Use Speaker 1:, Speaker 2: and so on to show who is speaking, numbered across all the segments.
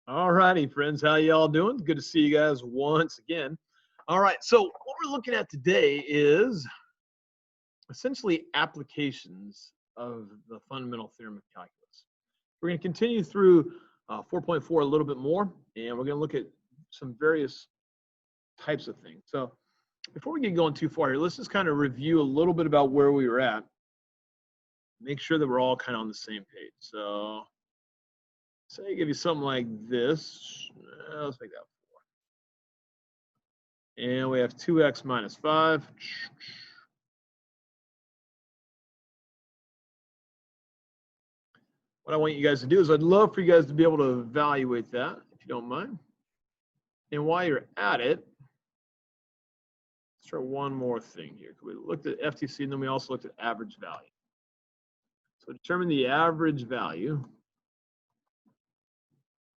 Speaker 1: All righty, friends. How y'all doing? Good to see you guys once again. All right. So what we're looking at today is essentially applications of the fundamental theorem of calculus. We're going to continue through 4.4 a little bit more, and we're going to look at some various types of things. So before we get going too far here, let's just kind of review a little bit about where we were at. Make sure that we're all kind of on the same page. So say I give you something like this. Let's make that 4. And we have 2x minus 5. What I want you guys to do is I'd love for you guys to be able to evaluate that, if you don't mind. And while you're at it, let's try one more thing here. We looked at FTC, and then we also looked at average value. So determine the average value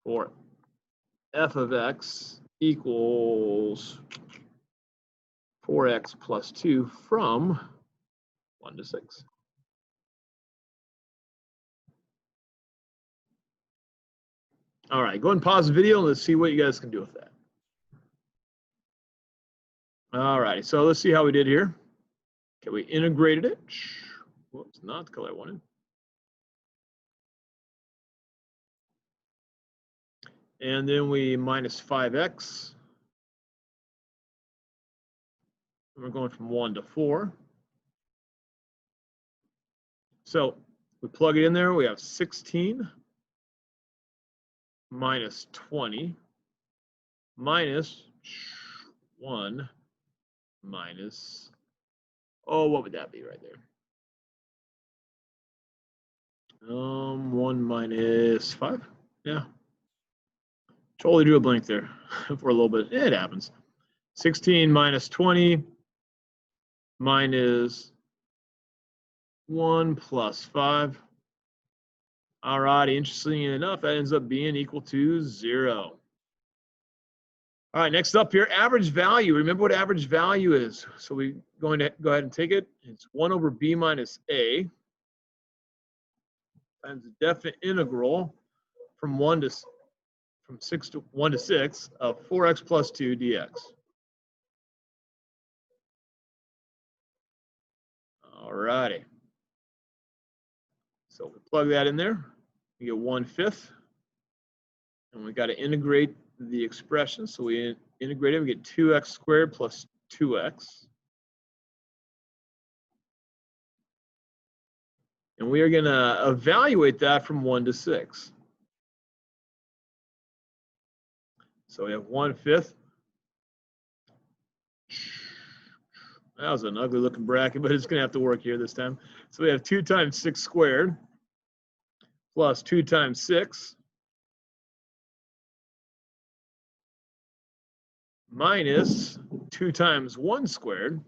Speaker 1: for f of x equals 4x plus 2 from 1 to 6. All right, go ahead and pause the video and let's see what you guys can do with that. All right, so let's see how we did here. Okay, we integrated it. Whoops, not the color I wanted. And then we minus 5x. And we're going from 1 to 4. So we plug it in there. We have 16 minus 20 minus 1 minus, oh, what would that be right there? 1 minus 5. Yeah. Totally drew a blank there for a little bit. It happens. 16 minus 20 minus 1 plus 5. All righty, interesting enough, that ends up being equal to 0. All right, next up here, average value. Remember what average value is. So we're going to go ahead and take it. It's 1 over b minus a times the definite integral from 1 to 6 of 4x plus 2 dx. All righty. So we plug that in there. We get 1/5. And we got to integrate the expression. So we integrate it. We get 2x squared plus 2x. And we are going to evaluate that from 1 to 6. So we have 1/5. That was an ugly looking bracket, but it's going to have to work here this time. So we have 2 times 6 squared plus 2 times 6 minus 2 times 1 squared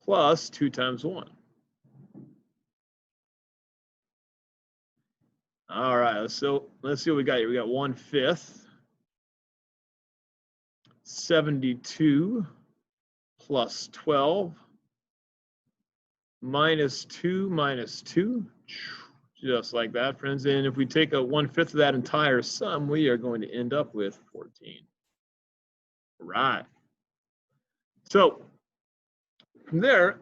Speaker 1: plus 2 times 1. All right, so let's see what we got here. We got 1/5. 72 plus 12 minus 2, just like that, friends. And if we take a 1/5 of that entire sum, we are going to end up with 14. All right. So from there,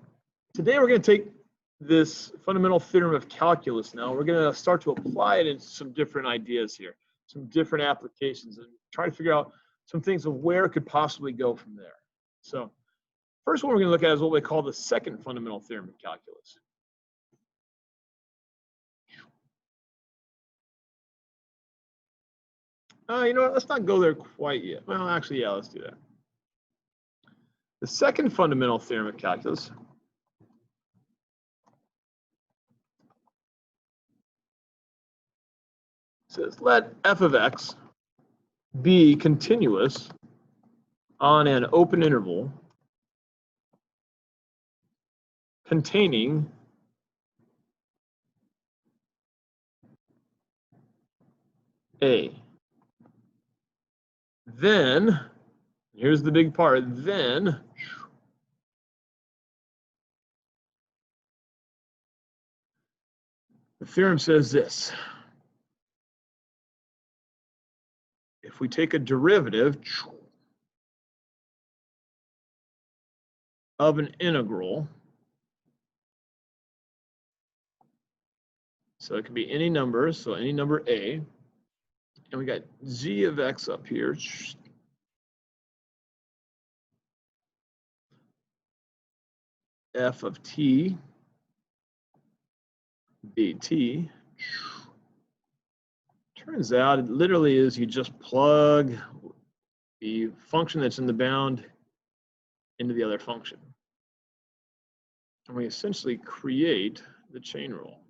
Speaker 1: today we're going to take this fundamental theorem of calculus now. We're going to start to apply it in some different ideas here, some different applications, and try to figure out some things of where it could possibly go from there. So first one we're going to look at is what we call the second fundamental theorem of calculus. You know what, let's not go there quite yet. Well, actually, yeah, let's do that. The second fundamental theorem of calculus says let f of x be continuous on an open interval containing a. Then, here's the big part, then The theorem says this. If we take a derivative of an integral, so it can be any number, so any number a, and we got g of x up here, f of t dt. Turns out it literally is you just plug the function that's in the bound into the other function. And we essentially create the chain rule.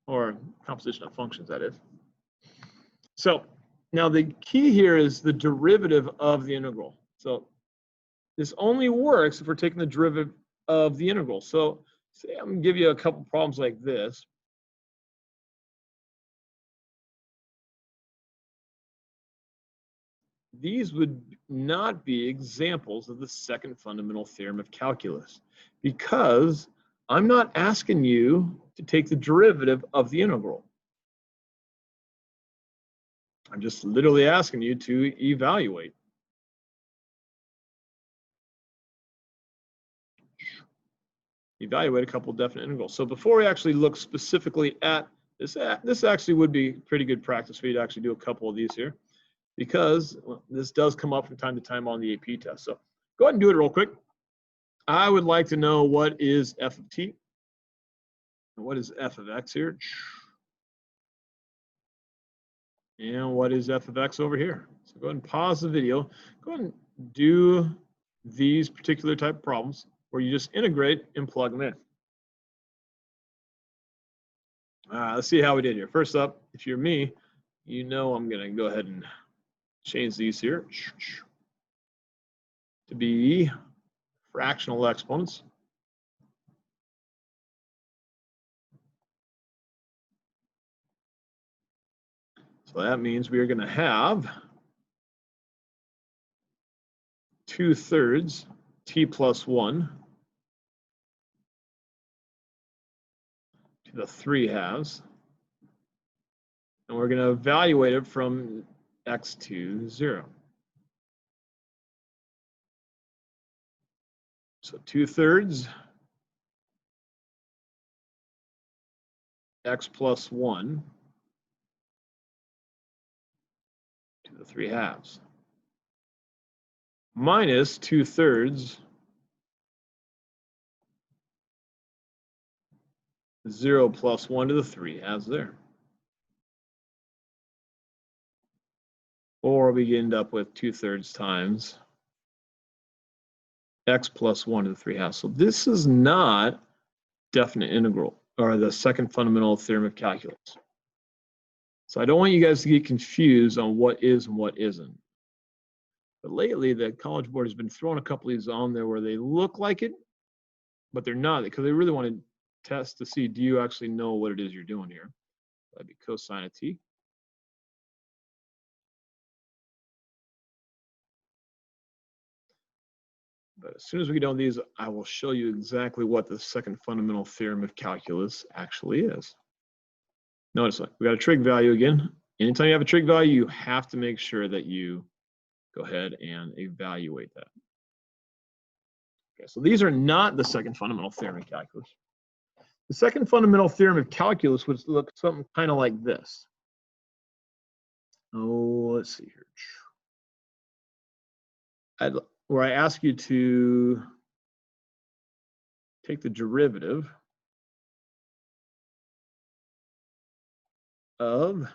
Speaker 1: Or composition of functions, that is. So now the key here is the derivative of the integral. So this only works if we're taking the derivative of the integral. So say I'm gonna give you a couple problems like this. These would not be examples of the second fundamental theorem of calculus, because I'm not asking you to take the derivative of the integral. I'm just literally asking you to evaluate. Evaluate a couple of definite integrals. So before we actually look specifically at this, this actually would be pretty good practice for you to actually do a couple of these here, because this does come up from time to time on the AP test. So go ahead and do it real quick. I would like to know what is f of t and what is f of x here, and what is f of x over here. So go ahead and pause the video. Go ahead and do these particular type of problems where you just integrate and plug them in. Let's see how we did here. First up, if you're me, you know I'm going to go ahead and change these here to be fractional exponents. So that means we are going to have 2/3 t plus 1 to the 3/2, and we're going to evaluate it from x to 0. So 2/3 x plus 1 to the 3/2 minus 2/3 0 plus 1 to the 3/2 there. Or we end up with 2/3 times x plus 1 to the 3/2. So this is not definite integral, or the second fundamental theorem of calculus. So I don't want you guys to get confused on what is and what isn't. But lately, the College Board has been throwing a couple of these on there where they look like it, but they're not, because they really want to test to see, do you actually know what it is you're doing here? That'd be cosine of t. But as soon as we get done with these, I will show you exactly what the second fundamental theorem of calculus actually is. Notice we got a trig value again. Anytime you have a trig value, you have to make sure that you go ahead and evaluate that. Okay, so these are not the second fundamental theorem of calculus. The second fundamental theorem of calculus would look something kind of like this. Oh, let's see here. Where I ask you to take the derivative of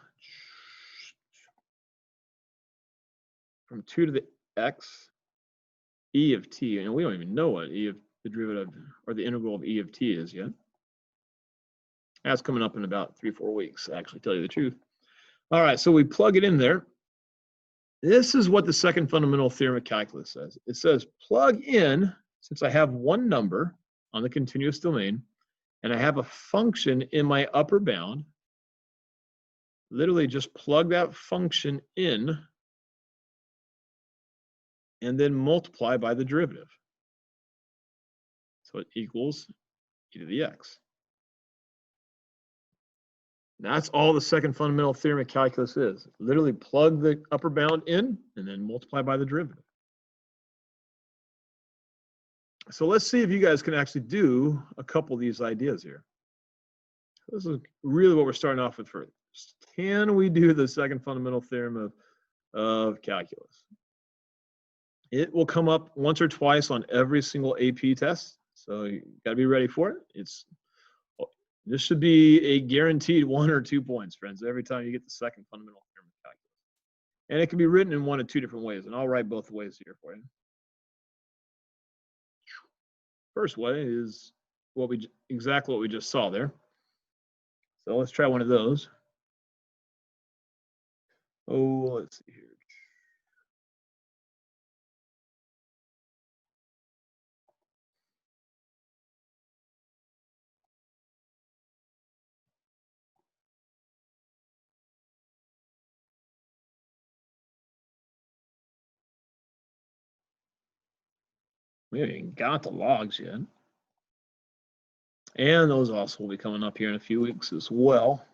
Speaker 1: from 2 to the x e of t, and we don't even know what e of the derivative or the integral of e of t is yet. That's coming up in about 3-4 weeks, to actually tell you the truth. All right, so we plug it in there. This is what the second fundamental theorem of calculus says. It says plug in, since I have one number on the continuous domain, and I have a function in my upper bound, literally just plug that function in and then multiply by the derivative. So it equals e to the x. That's all the second fundamental theorem of calculus is. Literally plug the upper bound in and then multiply by the derivative. So let's see if you guys can actually do a couple of these ideas here. This is really what we're starting off with first. Can we do the second fundamental theorem of calculus? It will come up once or twice on every single AP test, so you got to be ready for it. This should be a guaranteed 1 or 2 points, friends, every time you get the second fundamental theorem of calculus. And it can be written in 1 of 2 different ways, and I'll write both ways here for you. First way is exactly what we just saw there. So let's try one of those. Oh, let's see here. We haven't even got the logs yet. And those also will be coming up here in a few weeks as well.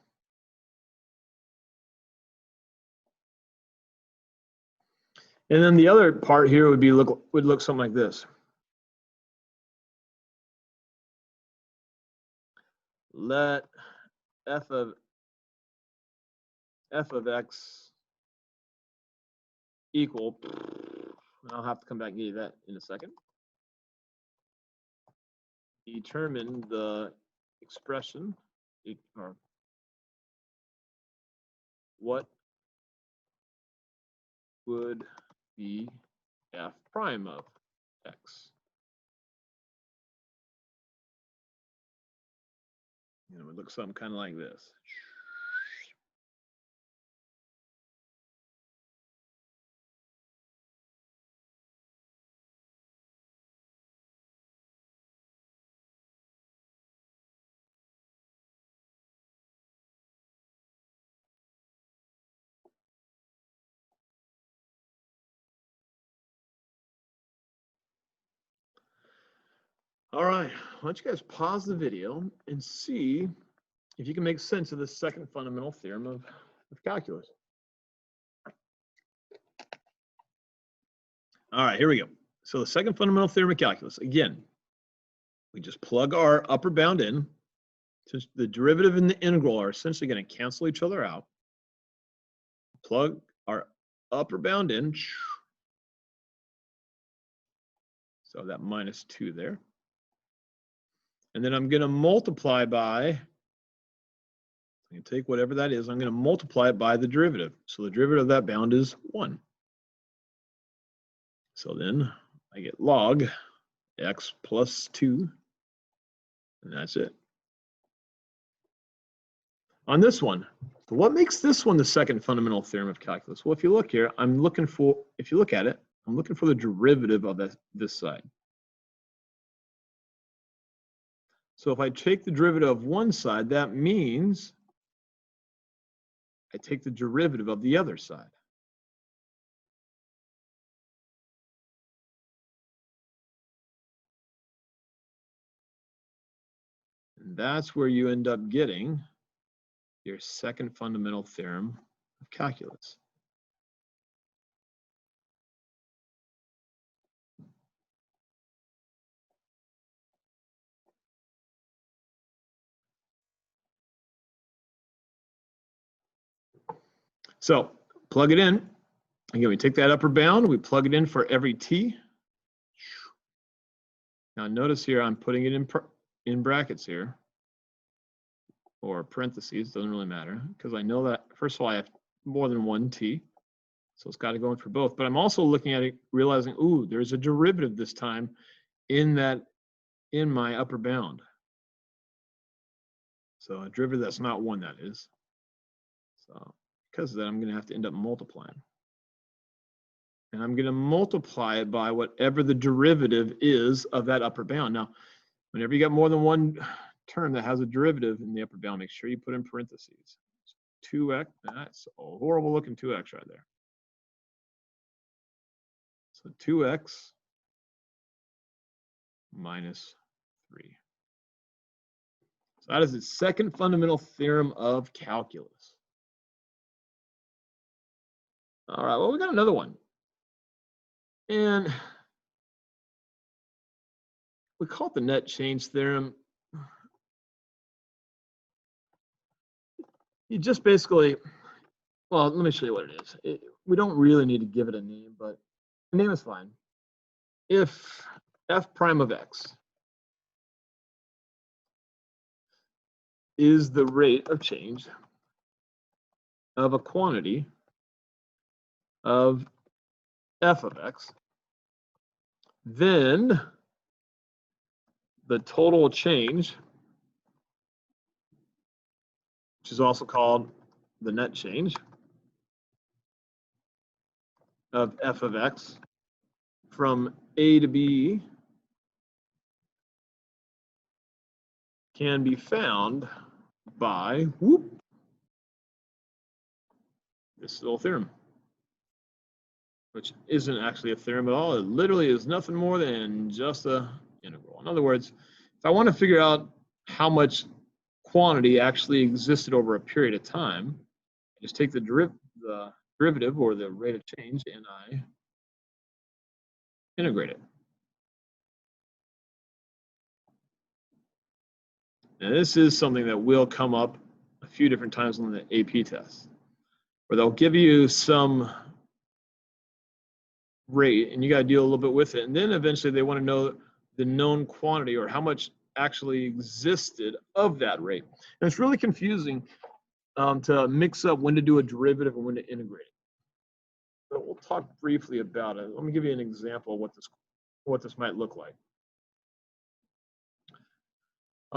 Speaker 1: And then the other part here would look something like this. Let f of x equal, I'll have to come back and give you that in a second. Determine the expression, or what would be f prime of x. And it would look something kind of like this. All right, why don't you guys pause the video and see if you can make sense of the second fundamental theorem of calculus. All right, here we go. So the second fundamental theorem of calculus, again, we just plug our upper bound in. Since the derivative and the integral are essentially going to cancel each other out, plug our upper bound in. So that -2 there. And then I'm going to multiply by, I'm going to take whatever that is, I'm going to multiply it by the derivative. So the derivative of that bound is 1. So then I get log x plus 2, and that's it. On this one, so what makes this one the second fundamental theorem of calculus? Well, if you look here, if you look at it, I'm looking for the derivative of this side. So if I take the derivative of one side, that means I take the derivative of the other side. And that's where you end up getting your second fundamental theorem of calculus. So plug it in. Again, we take that upper bound, we plug it in for every t. Now notice here, I'm putting it in brackets here, or parentheses, doesn't really matter, because I know that, first of all, I have more than one t, so it's got to go in for both. But I'm also looking at it, realizing, ooh, there's a derivative this time in my upper bound. So a derivative that's not 1, that is. So because of that, I'm going to have to end up multiplying. And I'm going to multiply it by whatever the derivative is of that upper bound. Now, whenever you got more than one term that has a derivative in the upper bound, make sure you put in parentheses. 2x, that's a horrible looking 2x right there. So 2x minus 3. So that is the second fundamental theorem of calculus. All right, well, we got another one. And we call it the net change theorem. You just basically, well, let me show you what it is. We don't really need to give it a name, but the name is fine. If f prime of x is the rate of change of a quantity of f of x, then the total change, which is also called the net change of f of x from A to B, can be found by this little theorem, which isn't actually a theorem at all. It literally is nothing more than just an integral. In other words, if I want to figure out how much quantity actually existed over a period of time, I just take the derivative or the rate of change and I integrate it. Now this is something that will come up a few different times on the AP test, where they'll give you some rate and you got to deal a little bit with it, and then eventually they want to know the known quantity or how much actually existed of that rate. And it's really confusing to mix up when to do a derivative and when to integrate it. But we'll talk briefly about it. Let me give you an example of what this might look like.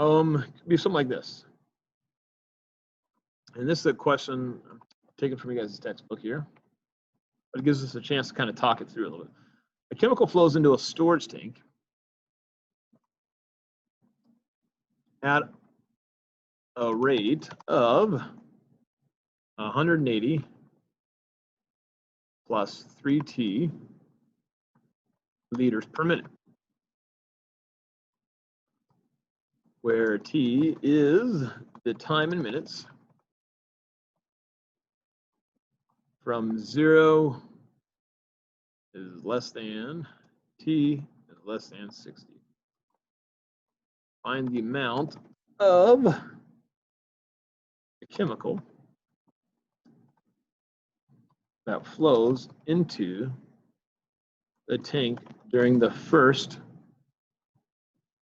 Speaker 1: It could be something like this. And this is a question I'm taking from you guys' textbook here, but it gives us a chance to kind of talk it through a little bit. A chemical flows into a storage tank at a rate of 180 plus 3t liters per minute, where t is the time in minutes from 0 is less than, t is less than 60. Find the amount of the chemical that flows into the tank during the first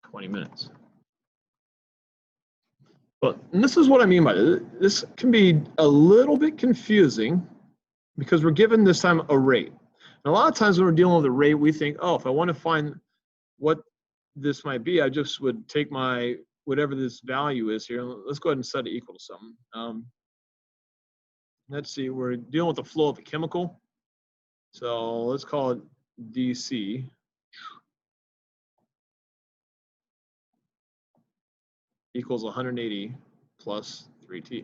Speaker 1: 20 minutes. But and this is what I mean by this. This can be a little bit confusing because we're given this time a rate. And a lot of times when we're dealing with a rate, we think, oh, if I want to find what this might be, I just would take my whatever this value is here. Let's go ahead and set it equal to something. Let's see, we're dealing with the flow of a chemical. So let's call it DC equals 180 plus 3t.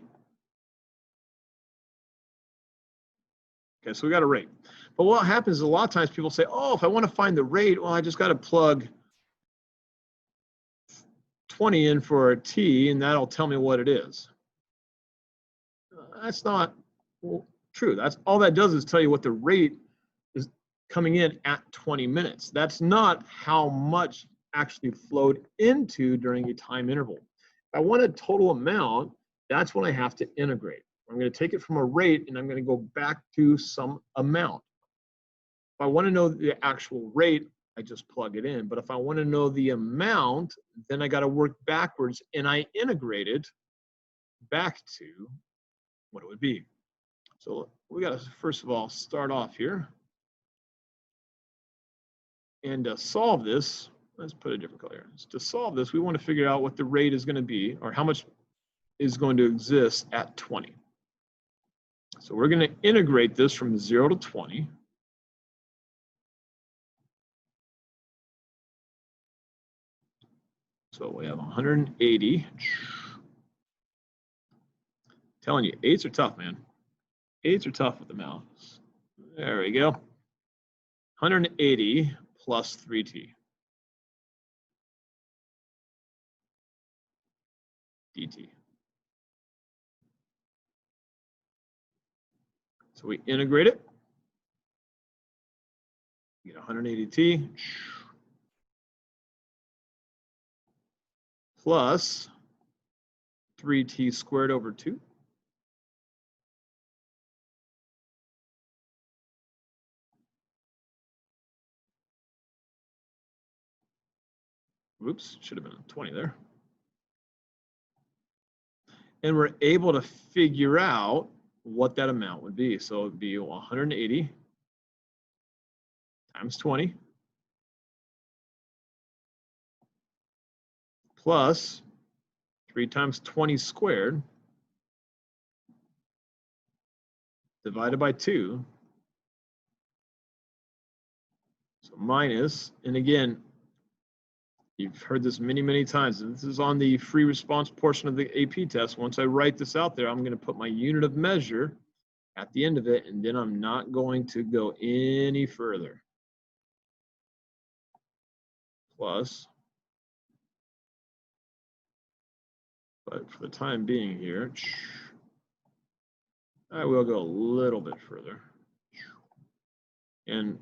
Speaker 1: Okay, so we got a rate. But what happens is a lot of times people say, oh, if I want to find the rate, well, I just got to plug 20 in for a t, and that'll tell me what it is. That's not true. That's all that does is tell you what the rate is coming in at 20 minutes. That's not how much actually flowed into during a time interval. If I want a total amount, that's when I have to integrate. I'm going to take it from a rate and I'm going to go back to some amount. If I want to know the actual rate, I just plug it in. But if I want to know the amount, then I got to work backwards and I integrate it back to what it would be. So we got to first of all start off here. And to solve this, let's put a different color here. To solve this, we want to figure out what the rate is going to be, or how much is going to exist at 20. So we're going to integrate this from 0 to 20. So we have 180. Telling you, 8s are tough, man. 8s are tough with the mouse. There we go. 180 plus 3t. dt. So we integrate it. You get 180t plus 3t squared over 2. Oops, should have been 20 there. And we're able to figure out what that amount would be. So it would be 180 times 20 plus 3 times 20 squared divided by 2. So minus, and again, you've heard this many, many times. And this is on the free response portion of the AP test. Once I write this out there, I'm going to put my unit of measure at the end of it, and then I'm not going to go any further. Plus, but for the time being here, I will go a little bit further. And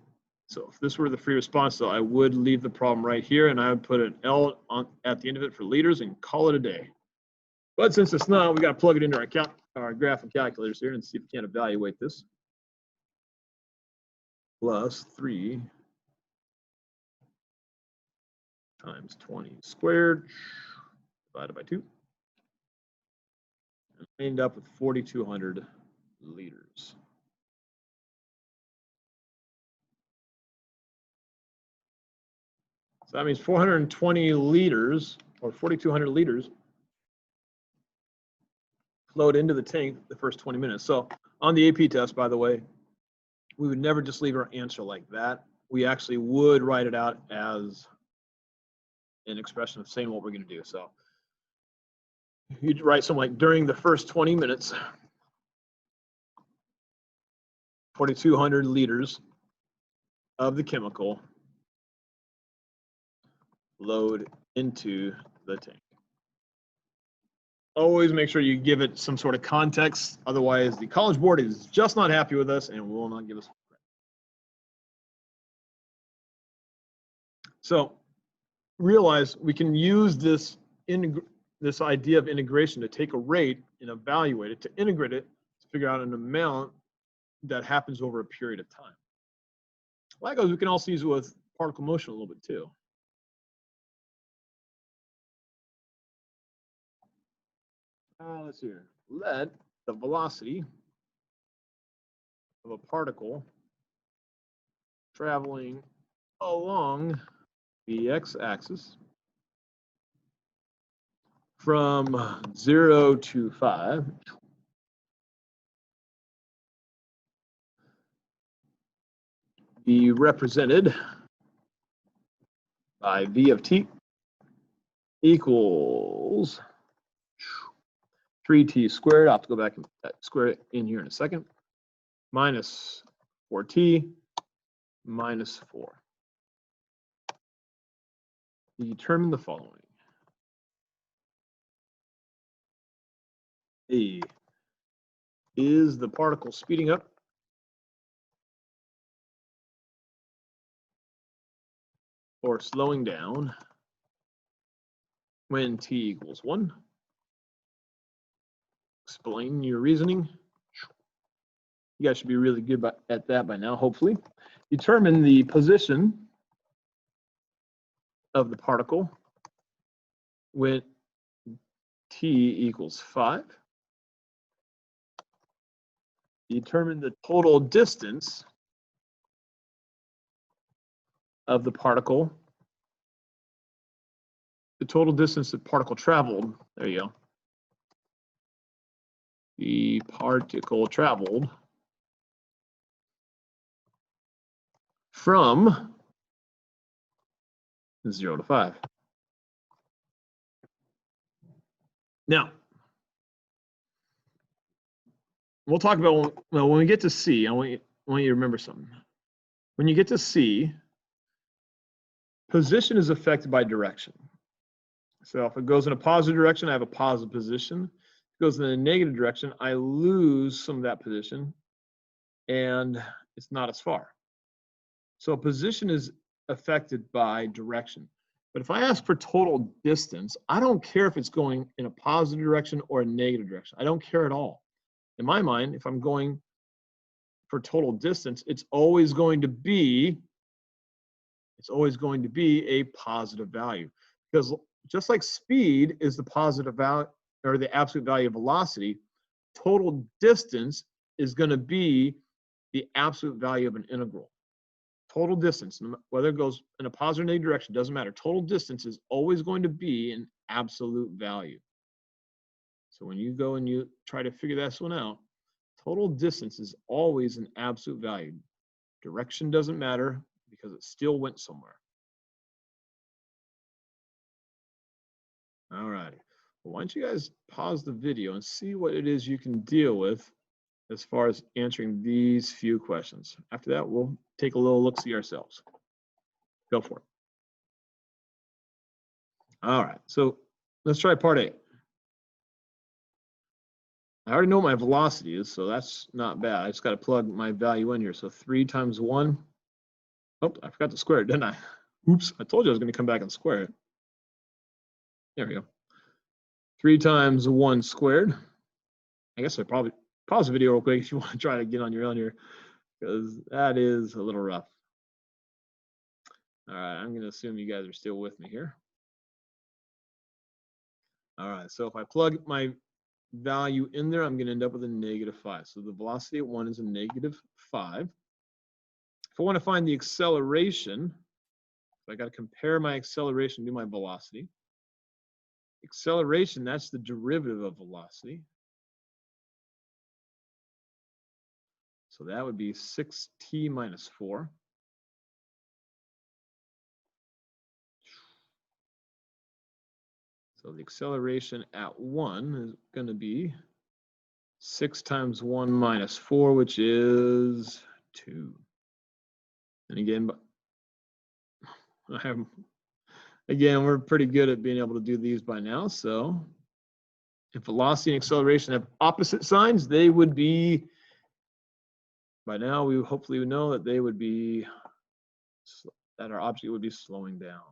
Speaker 1: so if this were the free response, though, I would leave the problem right here, and I would put an L on at the end of it for liters and call it a day. But since it's not, we got to plug it into our graphic calculators here and see if we can evaluate this. Plus 3 times 20 squared divided by 2. And I end up with 4,200 liters. So that means 420 liters, or 4,200 liters, flowed into the tank the first 20 minutes. So on the AP test, by the way, we would never just leave our answer like that. We actually would write it out as an expression of saying what we're going to do. So you'd write something like, during the first 20 minutes, 4,200 liters of the chemical load into the tank. Always make sure you give it some sort of context. Otherwise, the College Board is just not happy with us and will not give us credit. So realize we can use this idea of integration to take a rate and evaluate it, to integrate it, to figure out an amount that happens over a period of time. Likewise, we can also use it with particle motion a little bit too. Let's see here. Let the velocity of a particle traveling along the x-axis from 0 to 5 be represented by v of t equals 3t squared. I'll have to go back and square it in here in a second. Minus 4t minus 4. Determine the following. A, is the particle speeding up? Or slowing down when t equals 1? Explain your reasoning. You guys should be really good at that by now, hopefully. Determine the position of the particle when t equals 5. Determine the total distance of the particle, the total distance the particle traveled. There you go. The particle traveled from 0 to 5. Now, we'll talk about when we get to C. I want you to remember something. When you get to C, position is affected by direction. So if it goes in a positive direction, I have a positive position. If it goes in a negative direction, I lose some of that position, and it's not as far. So a position is affected by direction. But if I ask for total distance, I don't care if it's going in a positive direction or a negative direction. I don't care at all. In my mind, if I'm going for total distance, it's always going to be a positive value, because just like speed is the positive value or the absolute value of velocity, total distance is going to be the absolute value of an integral. Total distance, whether it goes in a positive or negative direction, doesn't matter. Total distance is always going to be an absolute value. So when you go and you try to figure this one out, total distance is always an absolute value. Direction doesn't matter because it still went somewhere. All righty. Well, why don't you guys pause the video and see what it is you can deal with as far as answering these few questions. After that, we'll take a little look-see ourselves. Go for it. All right, so let's try part A. I already know what my velocity is, so that's not bad. I just got to plug my value in here. So 3 times 1. Oh, I forgot to square it, didn't I? Oops, I told you I was going to come back and square it. There we go. 3 times 1 squared. I guess I probably pause the video real quick if you want to try to get on your own here, because that is a little rough. All right, I'm going to assume you guys are still with me here. All right, so if I plug my value in there, I'm going to end up with a -5. So the velocity at 1 is a -5. If I want to find the acceleration, I got to compare my acceleration to my velocity. Acceleration, that's the derivative of velocity. So that would be 6t minus 4. So the acceleration at 1 is going to be 6 times 1 minus 4, which is 2. And again, we're pretty good at being able to do these by now. So if velocity and acceleration have opposite signs, they would be, by now we hopefully would know that they would be, that our object would be slowing down.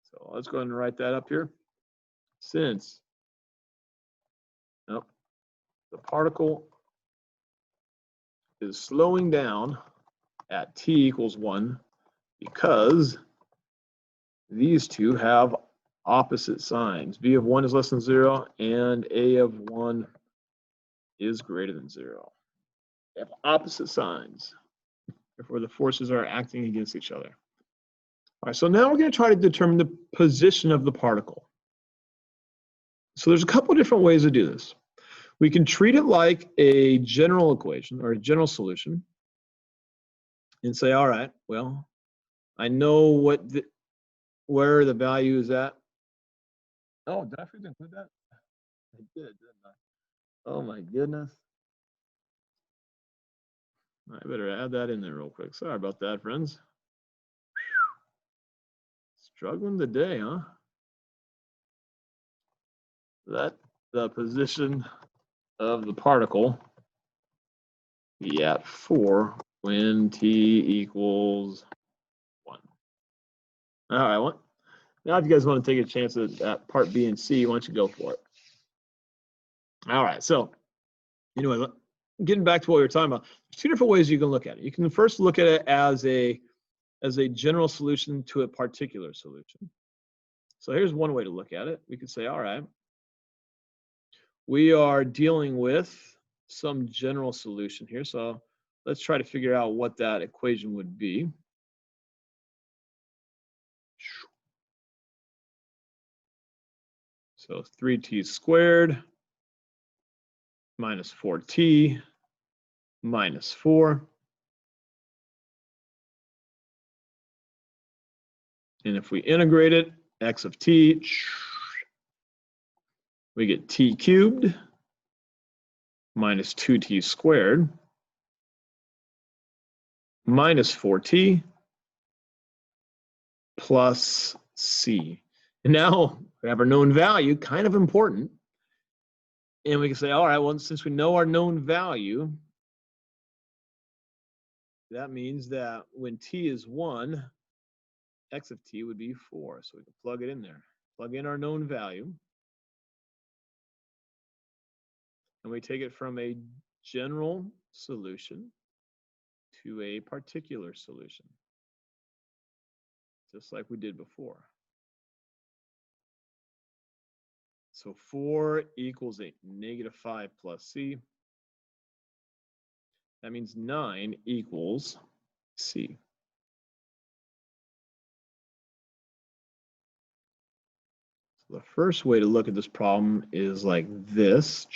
Speaker 1: So let's go ahead and write that up here. Since the particle is slowing down at t equals 1 because these two have opposite signs. B of 1 is less than 0 and A of 1 is greater than 0. They have opposite signs. Therefore, the forces are acting against each other. All right, so now we're going to try to determine the position of the particle. So there's a couple different ways to do this. We can treat it like a general equation or a general solution and say, all right, well, I know where the value is at. Oh, did I forget to include that? I did, didn't I? Oh my goodness. I better add that in there real quick. Sorry about that, friends. Struggling today, huh? Let the position of the particle be at 4 when t equals 1. All right, well, now if you guys want to take a chance at part B and C, why don't you go for it? All right, so anyway, getting back to what we were talking about, there's 2 different ways you can look at it. You can first look at it as a general solution to a particular solution. So here's one way to look at it. We could say, all right, we are dealing with some general solution here. So let's try to figure out what that equation would be. So 3t squared minus 4t minus 4. And if we integrate it, x of t, we get t cubed minus 2t squared minus 4t plus c. And now we have our known value, kind of important. And we can say, all right, well, since we know our known value, that means that when t is 1, x of t would be 4. So we can plug it in there. Plug in our known value. And we take it from a general solution to a particular solution, just like we did before. So 4 equals a -5 plus c. That means 9 equals c. So the first way to look at this problem is like this.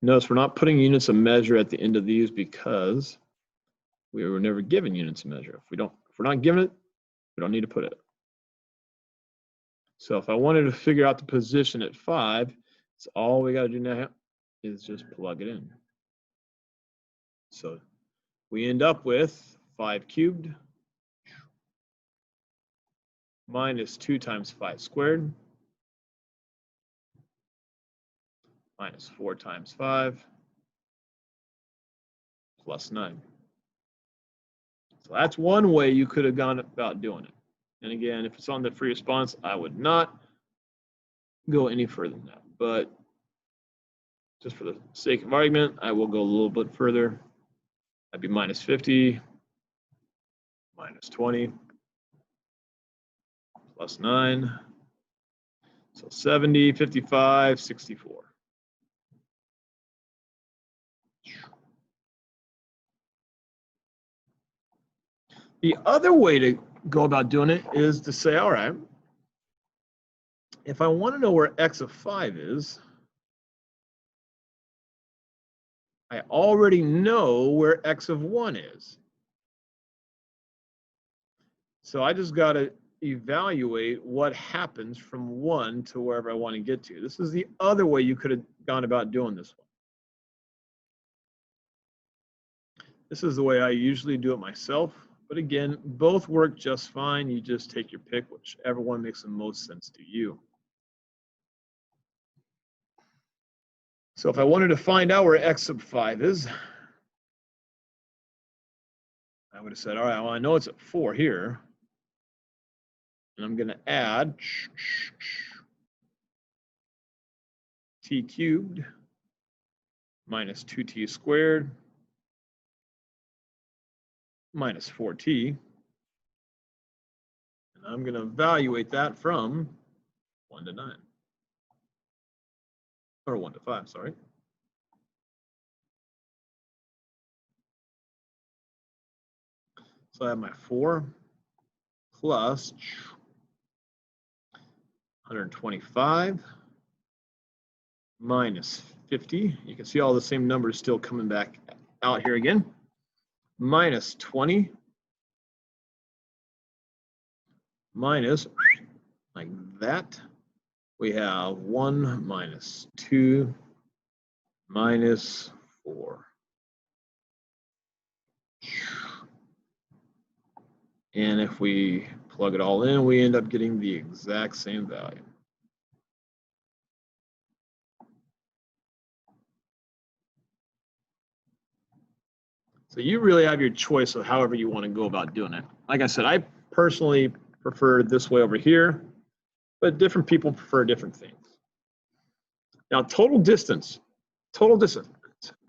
Speaker 1: Notice we're not putting units of measure at the end of these because we were never given units of measure. If we're not given it, we don't need to put it. So if I wanted to figure out the position at 5, it's all we got to do now is just plug it in. So we end up with 5 cubed minus 2 times 5 squared minus 4 times 5 plus 9. So that's one way you could have gone about doing it. And again, if it's on the free response, I would not go any further than that. But just for the sake of argument, I will go a little bit further. That'd be minus 50, minus 20, plus 9. So 70, 55, 64. The other way to go about doing it is to say, all right, if I want to know where x of 5 is, I already know where x of 1 is. So I just got to evaluate what happens from 1 to wherever I want to get to. This is the other way you could have gone about doing this one. This is the way I usually do it myself. But again, both work just fine. You just take your pick, whichever one makes the most sense to you. So if I wanted to find out where x sub 5 is, I would have said, all right, well, I know it's at 4 here. And I'm going to add t cubed minus 2t squared minus 4t. And I'm going to evaluate that from 1 to 9. Or 1 to 5, sorry. So I have my 4 plus 125 minus 50. You can see all the same numbers still coming back out here again. Minus 20 minus, like that. We have 1 minus 2 minus 4. And if we plug it all in, we end up getting the exact same value. So you really have your choice of however you want to go about doing it. Like I said, I personally prefer this way over here, but different people prefer different things. Now, total distance.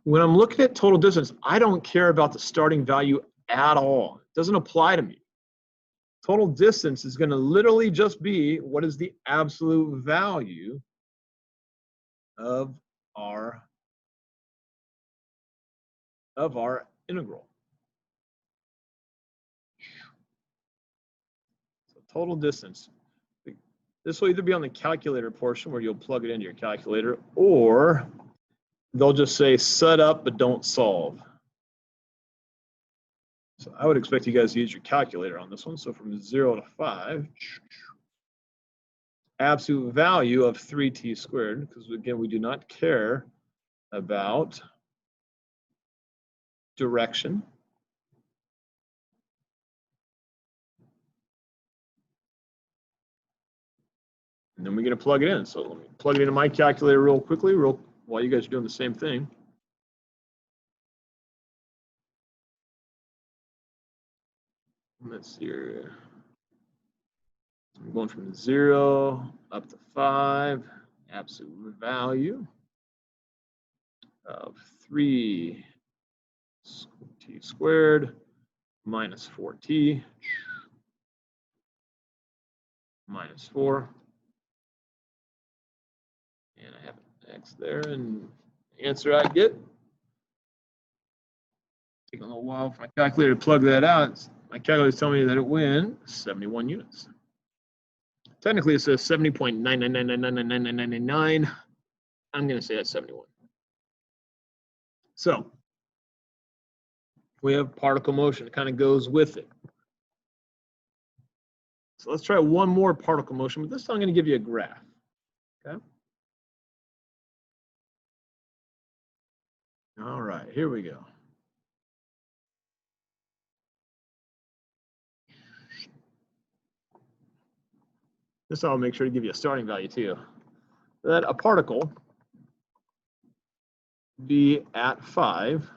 Speaker 1: When I'm looking at total distance, I don't care about the starting value at all. It doesn't apply to me. Total distance is going to literally just be what is the absolute value of our integral. So total distance. This will either be on the calculator portion where you'll plug it into your calculator, or they'll just say set up but don't solve. So I would expect you guys to use your calculator on this one. So from 0 to 5, absolute value of 3t squared, because again, we do not care about direction. And then we're going to plug it in. So let me plug it into my calculator real quickly, while you guys are doing the same thing. Let's see here. I'm going from 0 up to 5. Absolute value of 3t squared minus 4t minus 4. And I have an x there, and the answer I get, taking a little while for my calculator to plug that out. My calculator is telling me that it went 71 units. Technically, it says 70.999999999. I'm going to say that's 71. So we have particle motion. It kind of goes with it. So let's try one more particle motion, but this time I'm going to give you a graph. Okay. All right, here we go. This I'll make sure to give you a starting value too. That a particle be at 5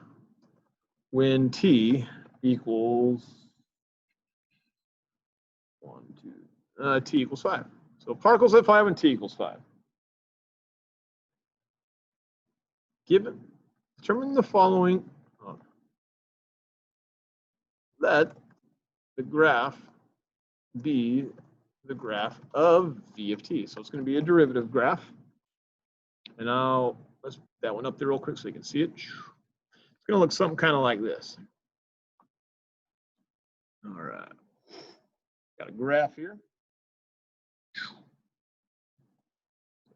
Speaker 1: when t equals t equals 5. So particles at 5 when t equals 5. Determine the following. Let the graph be the graph of v of t. So it's going to be a derivative graph. And now let's put that one up there real quick so you can see it. It's going to look something kind of like this. All right. Got a graph here.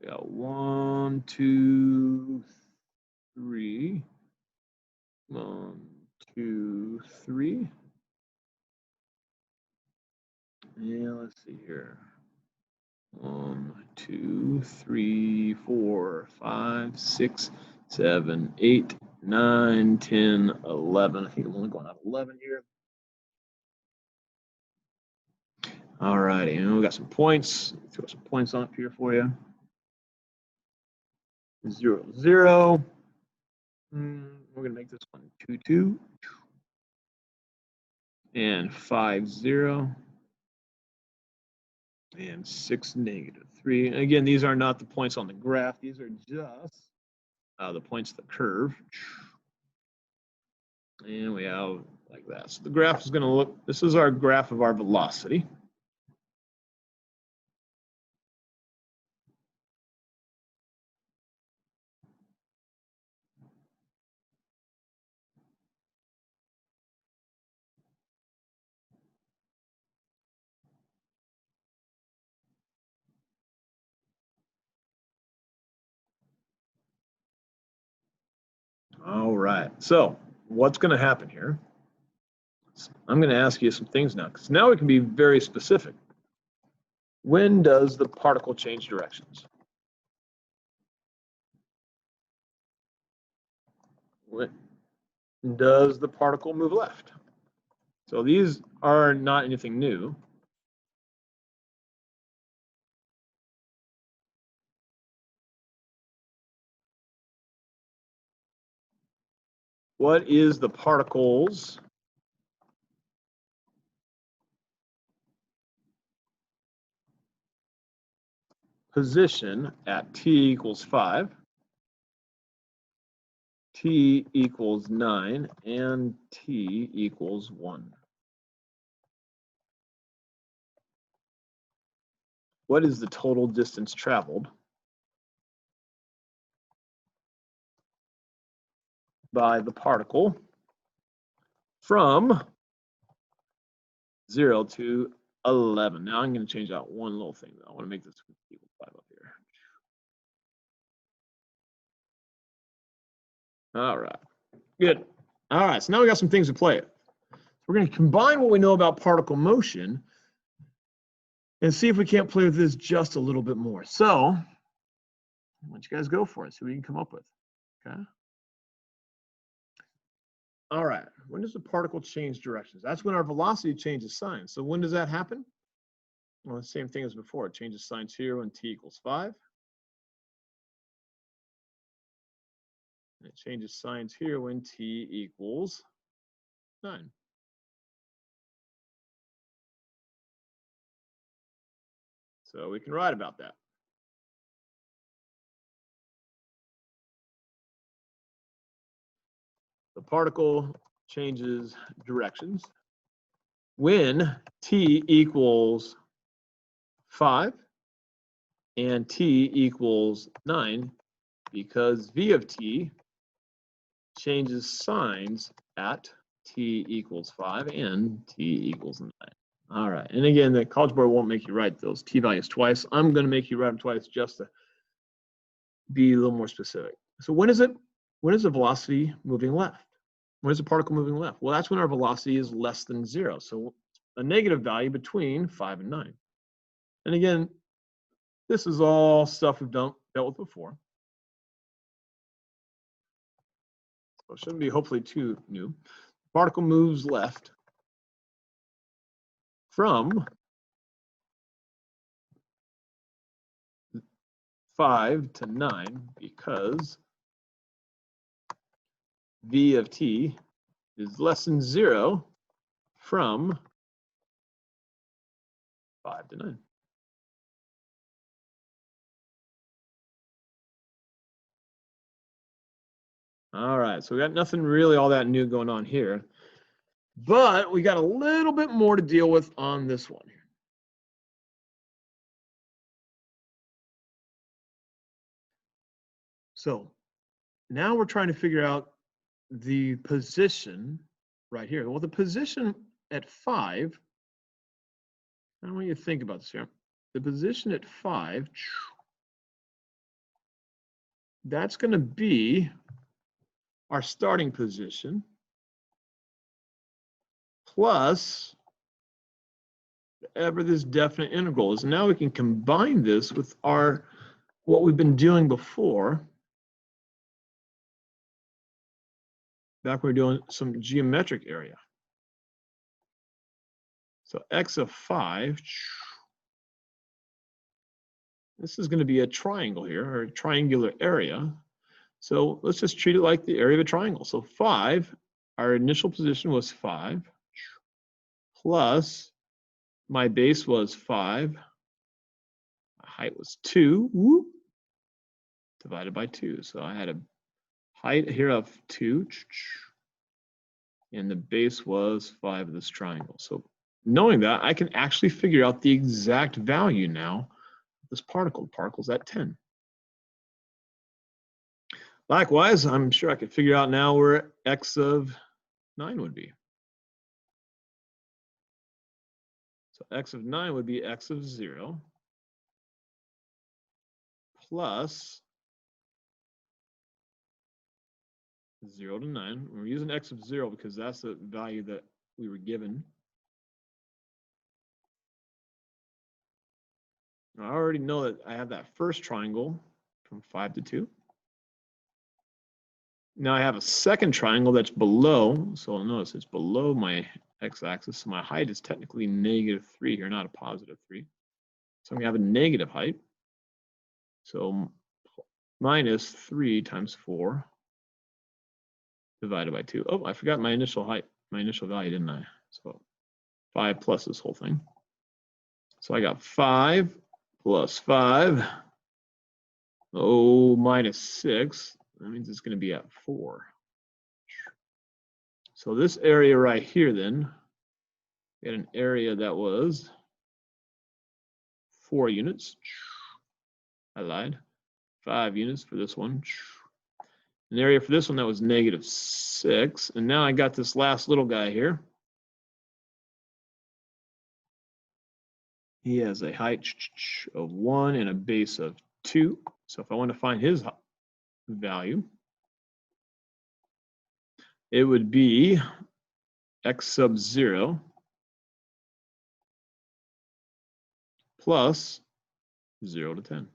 Speaker 1: We got 1, 2, 3. 1, 2, 3. Yeah, let's see here. 1, 2, 3, 4, 5, 6, 7, 8, 9, 10, 11. I think I'm only going out 11 here. All righty, and we got some points. Throw some points up here for you. 0, 0. We're going to make this one 2, 2. And 5, 0. And 6, negative 3. And again, these are not the points on the graph. These are just the points of the curve. And we have like that. So the graph is going to look, this is our graph of our velocity. All right. So what's going to happen here? I'm going to ask you some things now, because now we can be very specific. When does the particle change directions? When does the particle move left? So these are not anything new. What is the particle's position at t equals 5, t equals 9, and t equals 1? What is the total distance traveled by the particle from 0 to 11? Now I'm going to change out one little thing. I want to make this equal 5 up here. All right, good. All right, so now we got some things to play with. We're going to combine what we know about particle motion and see if we can't play with this just a little bit more. So why don't you guys go for it, see what you can come up with, okay? All right, when does the particle change directions? That's when our velocity changes sign. So when does that happen? Well, the same thing as before. It changes signs here when t equals 5. And it changes signs here when t equals 9. So we can write about that. The particle changes directions when t equals 5 and t equals 9, because v of t changes signs at t equals 5 and t equals 9. All right, and again, the College Board won't make you write those t values twice. I'm going to make you write them twice just to be a little more specific. So when is the velocity moving left? When is the particle moving left? Well, that's when our velocity is less than 0. So a negative value between 5 and 9. And again, this is all stuff we've dealt with before. So it shouldn't be hopefully too new. The particle moves left from 5 to 9 because v of t is less than 0 from 5 to 9. All right, so we got nothing really all that new going on here, but we got a little bit more to deal with on this one. So now we're trying to figure out the position right here. Well, the position at 5, I want you to think about this here. The position at 5, that's going to be our starting position plus whatever this definite integral is. And now we can combine this with what we've been doing before. Back when we're doing some geometric area. So x of 5, this is going to be a triangle here, or a triangular area. So let's just treat it like the area of a triangle. So 5, our initial position was 5, plus my base was 5, my height was 2, whoop, divided by 2. So I had a height here of 2, and the base was 5 of this triangle. So knowing that, I can actually figure out the exact value now of this particle. The particle's at 10. Likewise, I'm sure I could figure out now where x of 9 would be. So x of 9 would be x of 0 plus 0 to 9. We're using x of 0 because that's the value that we were given. I already know that I have that first triangle from 5 to 2. Now I have a second triangle that's below, so I'll notice it's below my x-axis, so my height is technically -3 here, not a +3. So I'm going to have a negative height. So -3 times 4 divided by 2. Oh, I forgot my initial height, my initial value, didn't I? So 5 plus this whole thing. So I got 5 plus 5, -6. That means it's going to be at 4. So this area right here, then, we had an area that was 4 units. I lied. 5 units for this one. An area for this one that was -6. And now I got this last little guy here. He has a height of 1 and a base of 2. So if I want to find his value, it would be x sub 0 plus 0 to 10.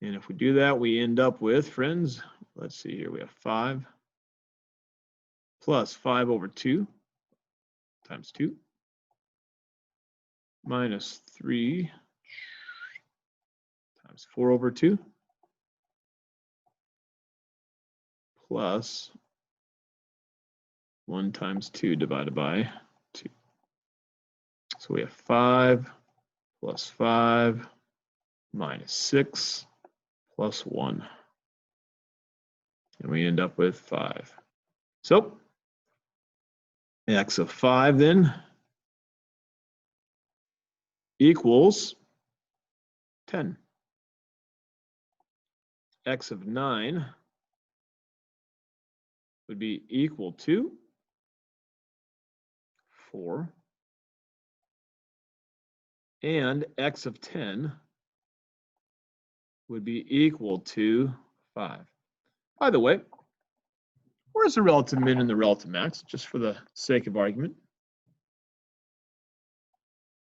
Speaker 1: And if we do that, we end up with, friends, let's see here, we have 5 plus 5 over 2 times 2 minus 3 times 4 over 2 plus 1 times 2 divided by 2. So we have 5 plus 5 minus 6 plus 1. And we end up with 5. So x of 5 then equals 10. X of 9 would be equal to 4. And x of 10 would be equal to 5. By the way, where's the relative min and the relative max, just for the sake of argument?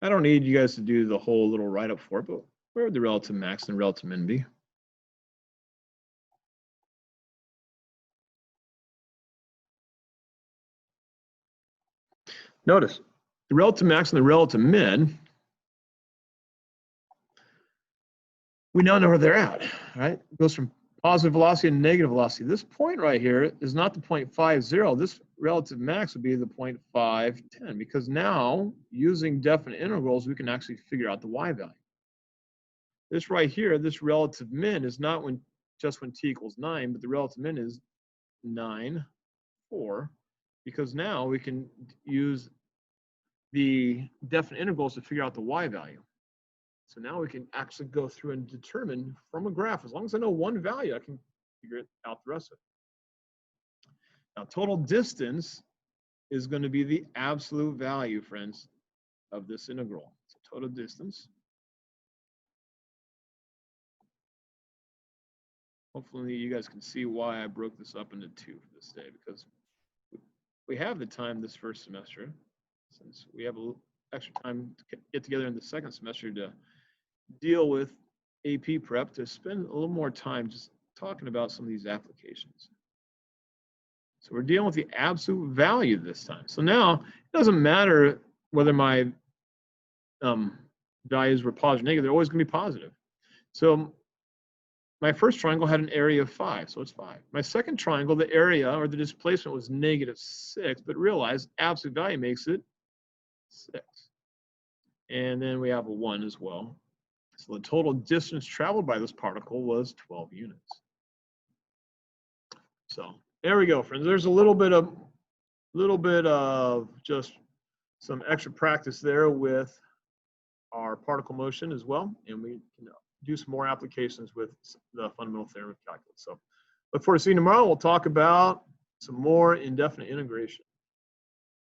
Speaker 1: I don't need you guys to do the whole little write-up for it, but where would the relative max and relative min be? Notice, the relative max and the relative min, we now know where they're at, right? It goes from positive velocity and negative velocity. This point right here is not the 0.50. This relative max would be the 0.510, because now, using definite integrals, we can actually figure out the y value. This right here, this relative min is not just when t equals 9, but the relative min is 9, 4, because now we can use the definite integrals to figure out the y value. So now we can actually go through and determine from a graph, as long as I know one value, I can figure out the rest of it. Now, total distance is going to be the absolute value, friends, of this integral. So total distance. Hopefully you guys can see why I broke this up into 2 for this day, because we have the time this first semester, since we have a little extra time to get together in the second semester to deal with AP prep, to spend a little more time just talking about some of these applications. So we're dealing with the absolute value this time. So now it doesn't matter whether my values were positive or negative, they're always going to be positive. So my first triangle had an area of 5, so it's 5. My second triangle, the area or the displacement was -6, but realize absolute value makes it 6. And then we have a 1 as well. So the total distance traveled by this particle was 12 units. So there we go, friends. There's a little bit of just some extra practice there with our particle motion as well, and we can do some more applications with the fundamental theorem of calculus. So look forward to seeing you tomorrow. We'll talk about some more indefinite integration.